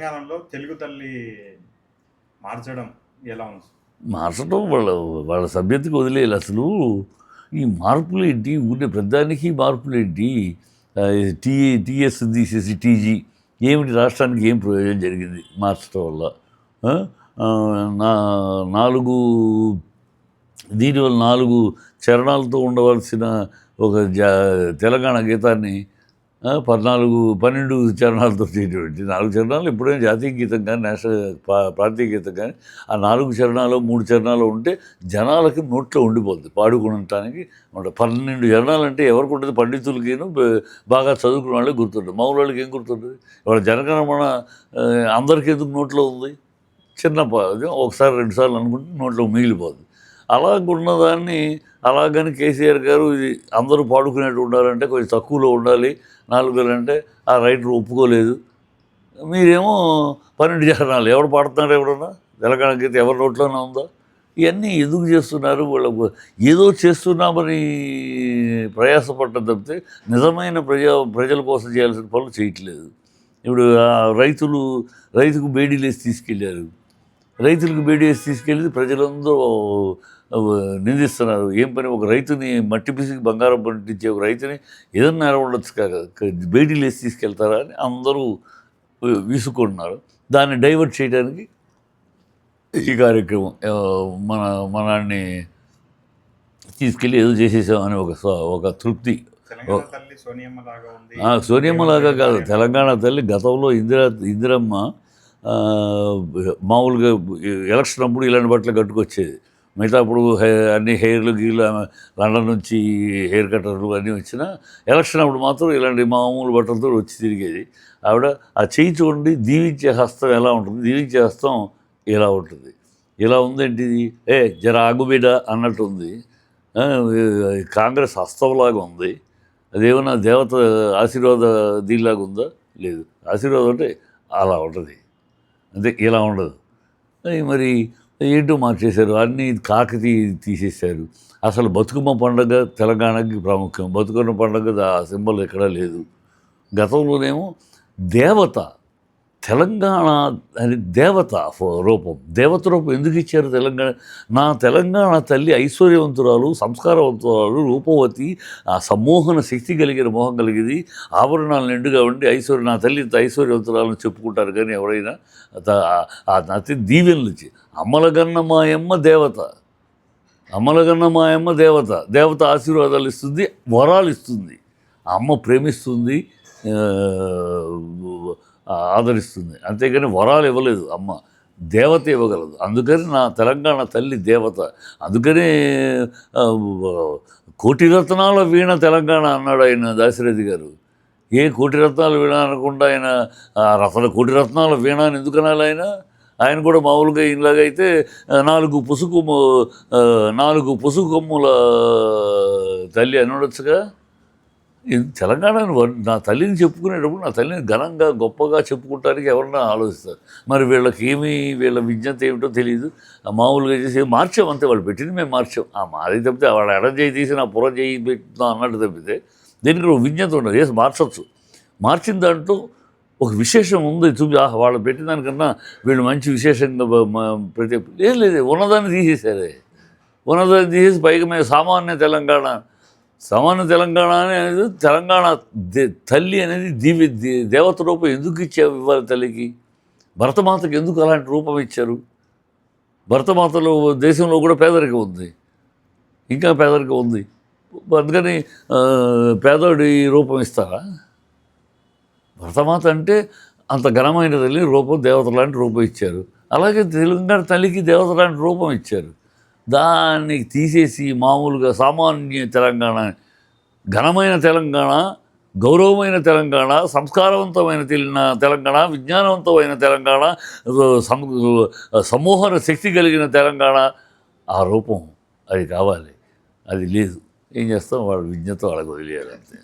తెలంగాణలో తెలుగు తల్లి మార్చడం ఎలా ఉంది? మార్చడం వాళ్ళ వాళ్ళ సభ్యతకు వదిలేయాలి. అసలు ఈ మార్పులేంటి, ఊరినే ప్రధానికి మార్పులేంటి, టీ టీఎస్ తీసేసి టీజీ, ఏమిటి రాష్ట్రానికి ఏం ప్రయోజనం జరిగింది మార్చడం వల్ల? ఆ? ఆ, నా 4 దీనివల్ల 4 చరణాలతో ఉండవలసిన ఒక తెలంగాణ గీతాన్ని 12 చరణాలతో చేయటువంటి 4 చరణాలు ఎప్పుడైనా జాతీయ గీతం కానీ నేషనల్ ప్రాంతీయ గీతం కానీ ఆ 4 చరణాలు 3 చరణాలు ఉంటే జనాలకి నోట్లో ఉండిపోద్ది పాడుకోవటానికి. 12 చరణాలు అంటే ఎవరికి ఉంటుంది? పండితులకిను బాగా చదువుకున్న వాళ్ళకి గుర్తుంటుంది, మామూలు వాళ్ళకి ఏం గుర్తుంటుంది? ఇవాళ జనగణమన అందరికీ ఎందుకు నోట్లో ఉంది? చిన్న ఒకసారి 2 సార్లు అనుకుంటే నోట్లో మిగిలిపోద్ది. అలాగున్నదాన్ని అలాగని కేసీఆర్ గారు ఇది అందరూ పాడుకునేట్టు ఉండాలంటే కొంచెం తక్కువలో ఉండాలి 4 వేలు అంటే ఆ రైటర్ ఒప్పుకోలేదు. మీరేమో 12 చరణాలు ఎవరు పాడుతున్నారు? ఎవరన్నా తెలంగాణ గీత ఎవరి నోట్లోనే ఉందా? ఇవన్నీ ఎందుకు చేస్తున్నారు? వాళ్ళకు ఏదో చేస్తున్నామని ప్రయాసపడ్డం తప్పితే నిజమైన ప్రజల కోసం చేయాల్సిన పనులు చేయట్లేదు. ఇప్పుడు రైతుకు బేడీలు వేసి తీసుకెళ్ళారు. రైతులకు బేడీ వేసి తీసుకెళ్ళి ప్రజలందరూ నిందిస్తున్నారు. ఏం పని? ఒక రైతుని మట్టి పిసికి బంగారం పండించే ఒక రైతుని ఏదన్నా ఉండొచ్చు కాక బేడీలు వేసి తీసుకెళ్తారా అని అందరూ విసుకుంటున్నారు. దాన్ని డైవర్ట్ చేయడానికి ఈ కార్యక్రమం మనాన్ని తీసుకెళ్ళి ఏదో చేసేసామని ఒక తృప్తి. సోనియమ్మలాగా కాదు, తెలంగాణ తల్లి గతంలో ఇందిరమ్మ మామూలుగా ఎలక్షన్ అప్పుడు ఇలాంటి బట్టలు కట్టుకొచ్చేది. మిగతా అప్పుడు అన్ని హెయిర్లు గీళ్ళు లండన్ నుంచి హెయిర్ కట్టర్లు అన్నీ వచ్చినా ఎలక్షన్ అప్పుడు మాత్రం ఇలాంటి మామూలు బట్టలతో వచ్చి తిరిగేది. ఆవిడ ఆ చేయి చూడండి, దీవించే హస్తం ఎలా ఉంటుంది? దీవించే హస్తం ఇలా ఉంటుంది. ఇలా ఉందేంటిది? జర ఆగుబిడ అన్నట్టు ఉంది. కాంగ్రెస్ హస్తంలాగా ఉంది. అదేమన్నా దేవత ఆశీర్వాద దీనిలాగా ఉందా? లేదు. ఆశీర్వాదం అంటే అలా ఉంటుంది, అంతే, ఇలా ఉండదు. మరి ఏంటో మార్చేశారు, అన్నీ కాకతీ తీసేశారు. అసలు బతుకమ్మ పండుగ తెలంగాణకి ప్రాముఖ్యం. బతుకమ్మ పండుగ ఆ సింబల్ ఎక్కడా లేదు. గతంలోనేమో దేవత తెలంగాణ అని దేవత రూపం ఎందుకు ఇచ్చారు? నా తెలంగాణ తల్లి ఐశ్వర్యవంతురాలు, సంస్కారవంతురాలు, రూపవతి, ఆ సమ్మోహన శక్తి కలిగిన మోహం కలిగింది, ఆభరణాలు నిండుగా ఉండి నా తల్లి ఇంత ఐశ్వర్యవంతురాలను చెప్పుకుంటారు. కానీ ఎవరైనా అతి దీవెనలు అమ్మలగన్నమాయమ్మ దేవత ఆశీర్వాదాలు ఇస్తుంది, వరాలు ఇస్తుంది. అమ్మ ప్రేమిస్తుంది, ఆదరిస్తుంది, అంతేగాని వరాలు ఇవ్వలేదు. అమ్మ దేవత ఇవ్వగలదు. అందుకని నా తెలంగాణ తల్లి దేవత. అందుకని కోటి రత్నాల వీణ తెలంగాణ అన్నాడు ఆయన దాశరథి గారు. ఏ కోటి రత్నాల వీణ అనకుండా ఆయన కోటి రత్నాల వీణ అని ఎందుకు అనాలి? ఆయన కూడా మామూలుగా ఇలాగైతే 4 పుసుకు కొమ్ముల తల్లి అని ఉండొచ్చుగా. తెలంగాణను నా తల్లిని చెప్పుకునేటప్పుడు నా తల్లిని ఘనంగా గొప్పగా చెప్పుకుంటానికి ఎవరన్నా ఆలోచిస్తారు. మరి వీళ్ళ విజ్ఞత ఏమిటో తెలియదు. మామూలుగా చేసి మార్చాం అంతే, వాళ్ళు పెట్టింది మేము మార్చాం. మాది తప్పితే వాళ్ళ ఎడం చేయి తీసి నా పురం చేయి పెట్టున్నాం అన్నట్టు తప్పితే దీనికి ఒక విజ్ఞత ఉండదు. వేసి మార్చవచ్చు. మార్చిన దాంట్లో ఒక విశేషం ఉంది. చూపి వాళ్ళు పెట్టిన దానికన్నా వీళ్ళు మంచి విశేషంగా ప్రతి ఏం లేదు. ఉన్నదాన్ని తీసేశారే. ఉన్నదాన్ని తీసేసి పైగా మేము సామాన్య తెలంగాణ అనేది తెలంగాణ తల్లి అనేది దేవత రూపం ఎందుకు ఇచ్చారు? ఇవ్వాలి తల్లికి, భరతమాతకి ఎందుకు అలాంటి రూపం ఇచ్చారు? భరతమాతలో దేశంలో కూడా పేదరికం ఉంది, ఇంకా పేదరికం ఉంది. అందుకని పేదోడి రూపం ఇస్తారా? భరతమాత అంటే అంత ఘనమైన తల్లి రూపం, దేవత లాంటి రూపం ఇచ్చారు. అలాగే తెలంగాణ తల్లికి దేవత లాంటి రూపం ఇచ్చారు. దాన్ని తీసేసి మామూలుగా సామాన్య తెలంగాణ, ఘనమైన తెలంగాణ, గౌరవమైన తెలంగాణ, సంస్కారవంతమైన తెలంగాణ, విజ్ఞానవంతమైన తెలంగాణ, సమూహన శక్తి కలిగిన తెలంగాణ, ఆ రూపం అది కావాలి. అది లేదు. ఏం చేస్తాం? వాళ్ళ విజ్ఞత వాళ్ళకి వదిలేయాలి అంతే.